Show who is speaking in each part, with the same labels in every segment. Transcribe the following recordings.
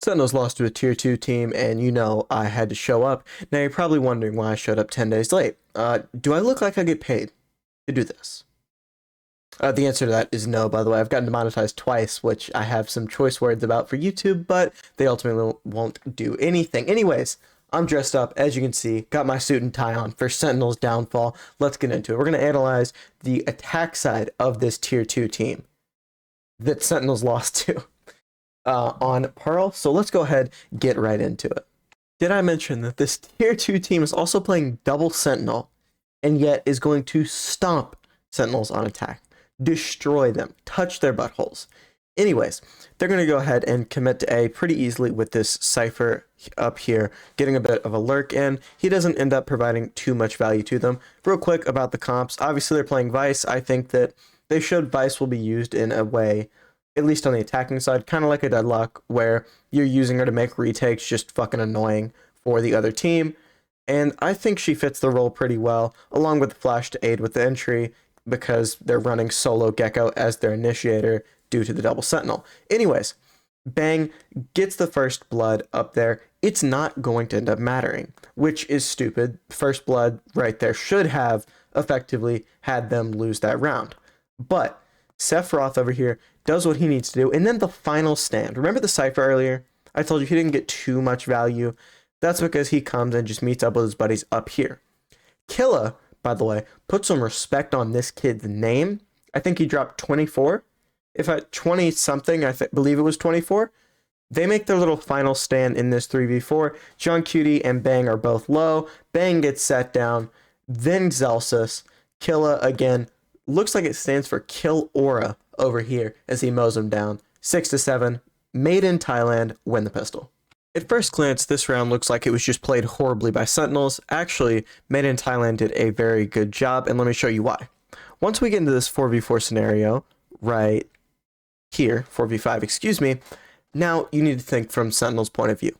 Speaker 1: Sentinels lost to a tier 2 team, and you know I had to show up. Now you're probably wondering why I showed up 10 days late. Do I look like I get paid to do this? The answer to that is no, by the way. I've gotten demonetized twice, which I have some choice words about for YouTube, but they ultimately won't do anything. Anyways, I'm dressed up, as you can see, got my suit and tie on for Sentinel's downfall. Let's get into it. We're going to analyze the attack side of this tier 2 team that Sentinels lost to on Pearl. So let's go ahead and get right into it. Did I mention that this tier 2 team is also playing double Sentinel and yet is going to stomp Sentinels on attack, destroy them, touch their buttholes? Anyways, they're going to go ahead and commit to A pretty easily with this Cypher up here, getting a bit of a lurk in. He doesn't end up providing too much value to them. Real quick about the comps. Obviously, they're playing Vice. I think that they showed Vice will be used in a way, at least on the attacking side, kind of like a Deadlock, where you're using her to make retakes just fucking annoying for the other team. And I think she fits the role pretty well, along with the Flash to aid with the entry, because they're running solo Gecko as their initiator due to the double Sentinel. Anyways, Bang gets the first blood up there. It's not going to end up mattering, which is stupid. First blood right there should have effectively had them lose that round. But Sephiroth over here does what he needs to do. And then the final stand. Remember the Cypher earlier? I told you he didn't get too much value. That's because he comes and just meets up with his buddies up here. Killa, by the way, put some respect on this kid's name. I think he dropped 24. If at 20 something, I believe it was 24. They make their little final stand in this 3v4. John Cutie and Bang are both low. Bang gets sat down. Then Zelsus. Killa again. Looks like it stands for Kill Aura over here as he mows him down. 6-7. Made in Thailand. Win the pistol. At first glance, this round looks like it was just played horribly by Sentinels. Actually, Made in Thailand did a very good job, and let me show you why. Once we get into this 4v4 scenario, right here, 4v5, excuse me, now you need to think from Sentinel's point of view.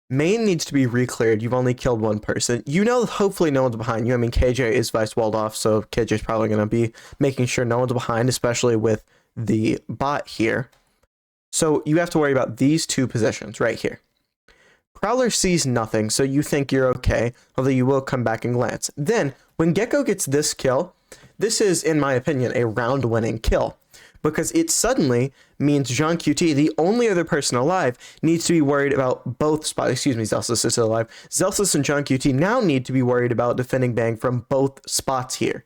Speaker 1: Main needs to be re-cleared. You've only killed one person. You know, hopefully no one's behind you. I mean, KJ is vice walled off, so KJ's probably going to be making sure no one's behind, especially with the bot here. So you have to worry about these two positions right here. Prowler sees nothing, so you think you're okay, although you will come back and glance. Then, when Gecko gets this kill, this is, in my opinion, a round-winning kill, because it suddenly means Jean QT, the only other person alive, needs to be worried about both spots. Excuse me, Zelsus is still alive. Zelsus and Jean QT now need to be worried about defending Bang from both spots here.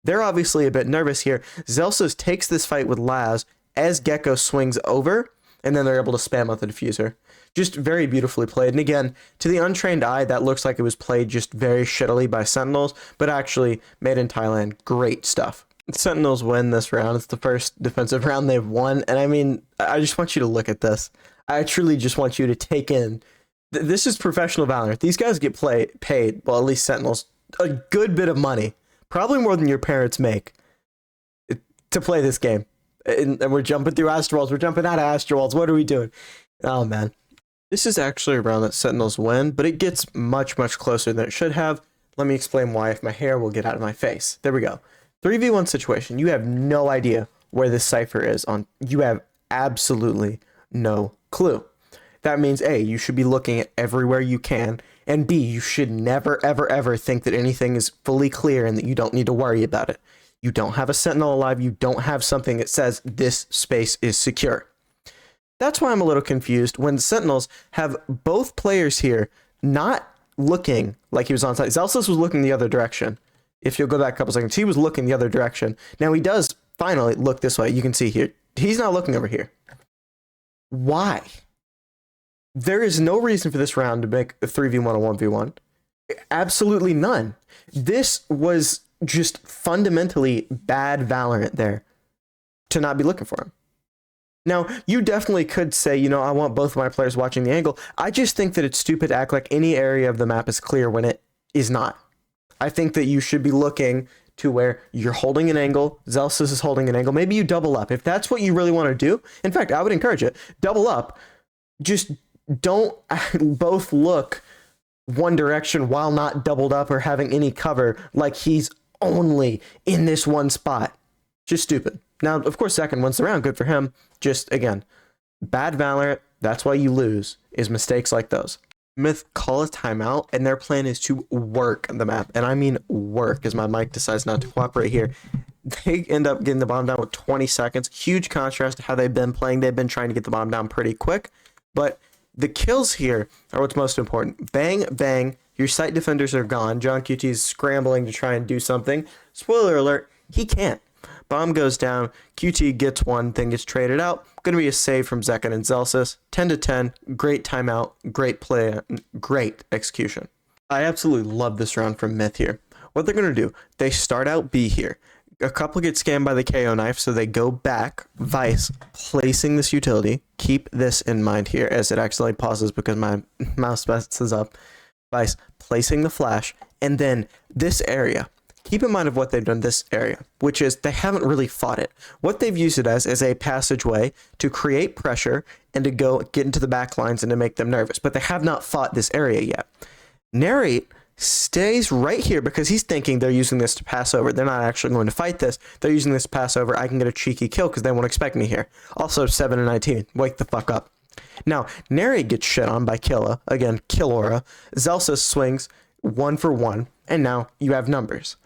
Speaker 1: They're obviously a bit nervous here. Zelsus takes this fight with Laz as Gecko swings over, and then they're able to spam out the diffuser. Just very beautifully played. And again, to the untrained eye, that looks like it was played just very shittily by Sentinels, but actually, Made in Thailand, great stuff. Sentinels win this round. It's the first defensive round they've won, and I mean, I just want you to look at this. I truly just want you to take in. This is professional Valorant. These guys get paid, well, at least Sentinels, a good bit of money, probably more than your parents make, to play this game. And we're jumping through Astrals. We're jumping out of Astrals. What are we doing? Oh, man. This is actually a round that Sentinels win, but it gets much, much closer than it should have. Let me explain why if my hair will get out of my face. There we go. 3v1 situation. You have no idea where this Cypher is on. You have absolutely no clue. That means A, you should be looking at everywhere you can, and B, you should never, ever, ever think that anything is fully clear and that you don't need to worry about it. You don't have a Sentinel alive. You don't have something that says this space is secure. That's why I'm a little confused when the Sentinels have both players here not looking like he was on site. Zelsus was looking the other direction. If you'll go back a couple seconds, he was looking the other direction. Now he does finally look this way. You can see here. He's not looking over here. Why? There is no reason for this round to make a 3v1 or 1v1. Absolutely none. This was just fundamentally bad Valorant there to not be looking for him. Now, you definitely could say, you know, I want both of my players watching the angle. I just think that it's stupid to act like any area of the map is clear when it is not. I think that you should be looking to where you're holding an angle, Zelsus is holding an angle. Maybe you double up. If that's what you really want to do, in fact, I would encourage it. Double up. Just don't both look one direction while not doubled up or having any cover like he's only in this one spot. Just stupid. Now, of course, second wins the round. Good for him. Just, again, bad Valorant, That's why you lose, is mistakes like those. Myth call a timeout, and their plan is to work the map. And I mean work, as my mic decides not to cooperate here. They end up getting the bomb down with 20 seconds. Huge contrast to how they've been playing. They've been trying to get the bomb down pretty quick. But the kills here are what's most important. Bang, bang. Your site defenders are gone. John QT is scrambling to try and do something. Spoiler alert, he can't. Bomb goes down. QT gets one, then gets traded out. Going to be a save from Zekken and Zelsis. 10-10. Great timeout. Great play. Great execution. I absolutely love this round from Myth here. What they're going to do, they start out B here. A couple get scammed by the KO knife, so they go back. Vice placing this utility. Keep this in mind here as it accidentally pauses because my mouse messes up. Vice placing the flash, and then this area. Keep in mind of what they've done this area, which is they haven't really fought it. What they've used it as is a passageway to create pressure and to go get into the back lines and to make them nervous, but they have not fought this area yet. Narrate stays right here because he's thinking they're using this to pass over. They're not actually going to fight this. They're using this to pass over. I can get a cheeky kill because they won't expect me here. Also 7-19. Wake the fuck up. Now, Narrate gets shit on by Killa. Again, Killora. Zelsis swings 1 for 1. And now you have numbers.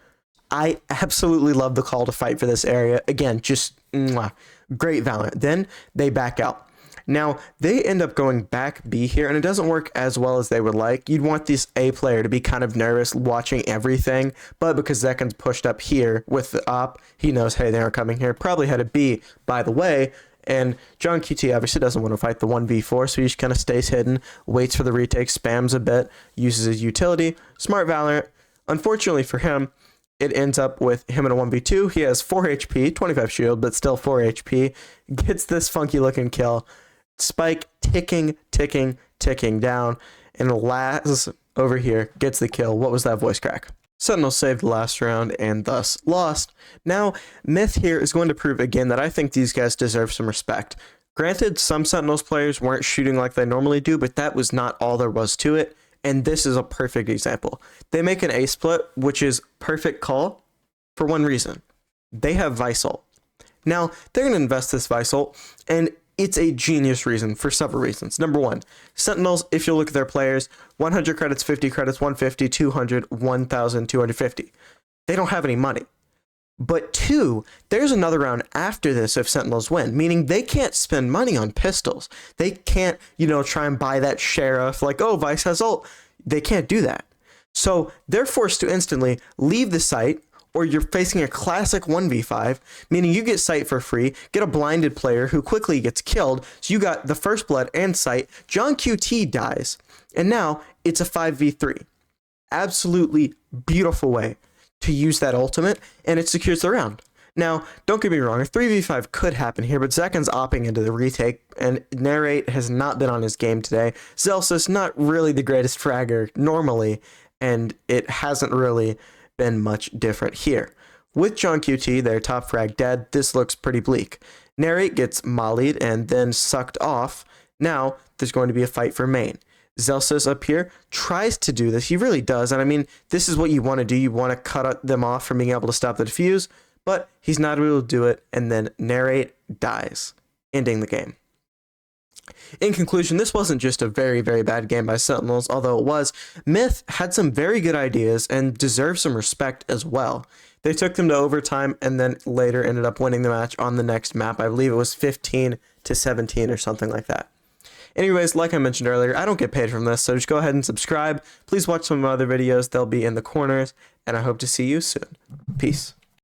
Speaker 1: I absolutely love the call to fight for this area. Again, just great Valorant. Then they back out. Now, they end up going back B here, and it doesn't work as well as they would like. You'd want this A player to be kind of nervous watching everything, but because Zekken's pushed up here with the op, he knows, hey, they aren't coming here. Probably had a B, by the way, and John QT obviously doesn't want to fight the 1v4, so he just kind of stays hidden, waits for the retake, spams a bit, uses his utility. Smart Valorant. Unfortunately for him, it ends up with him in a 1v2. He has 4 HP, 25 shield, but still 4 HP. Gets this funky looking kill. Spike ticking down, and Laz over here gets the kill. What was that voice crack? Sentinel saved the last round and thus lost. Now, Myth here is going to prove again that I think these guys deserve some respect. Granted, some Sentinels players weren't shooting like they normally do, but that was not all there was to it, and this is a perfect example. They make an A split, which is perfect call for one reason. They have Vice ult. Now, they're going to invest this Vice ult, and it's a genius reason for several reasons. Number one, Sentinels, if you look at their players, 100 credits, 50 credits, 150, 200, 1,250. They don't have any money. But two, there's another round after this if Sentinels win, meaning they can't spend money on pistols. They can't, try and buy that sheriff like, oh, Vice has ult. They can't do that. So they're forced to instantly leave the site, or you're facing a classic 1v5, meaning you get sight for free, get a blinded player who quickly gets killed, so you got the first blood and sight. John QT dies, and now it's a 5v3. Absolutely beautiful way to use that ultimate, and it secures the round. Now, don't get me wrong, a 3v5 could happen here, but Zekken's opping into the retake, and Narrate has not been on his game today. Zelsis, not really the greatest fragger normally, and it hasn't really been much different here. With John QT, their top frag dead, this looks pretty bleak. Narrate gets mollied and then sucked off. Now, there's going to be a fight for main. Zelsis up here tries to do this. He really does. And I mean, this is what you want to do. You want to cut them off from being able to stop the defuse, but he's not able to do it. And then Narrate dies, ending the game. In conclusion, this wasn't just a very, very bad game by Sentinels, although it was. Myth had some very good ideas and deserved some respect as well. They took them to overtime and then later ended up winning the match on the next map. I believe it was 15-17 or something like that. Anyways, like I mentioned earlier, I don't get paid from this, so just go ahead and subscribe. Please watch some of my other videos. They'll be in the corners, and I hope to see you soon. Peace.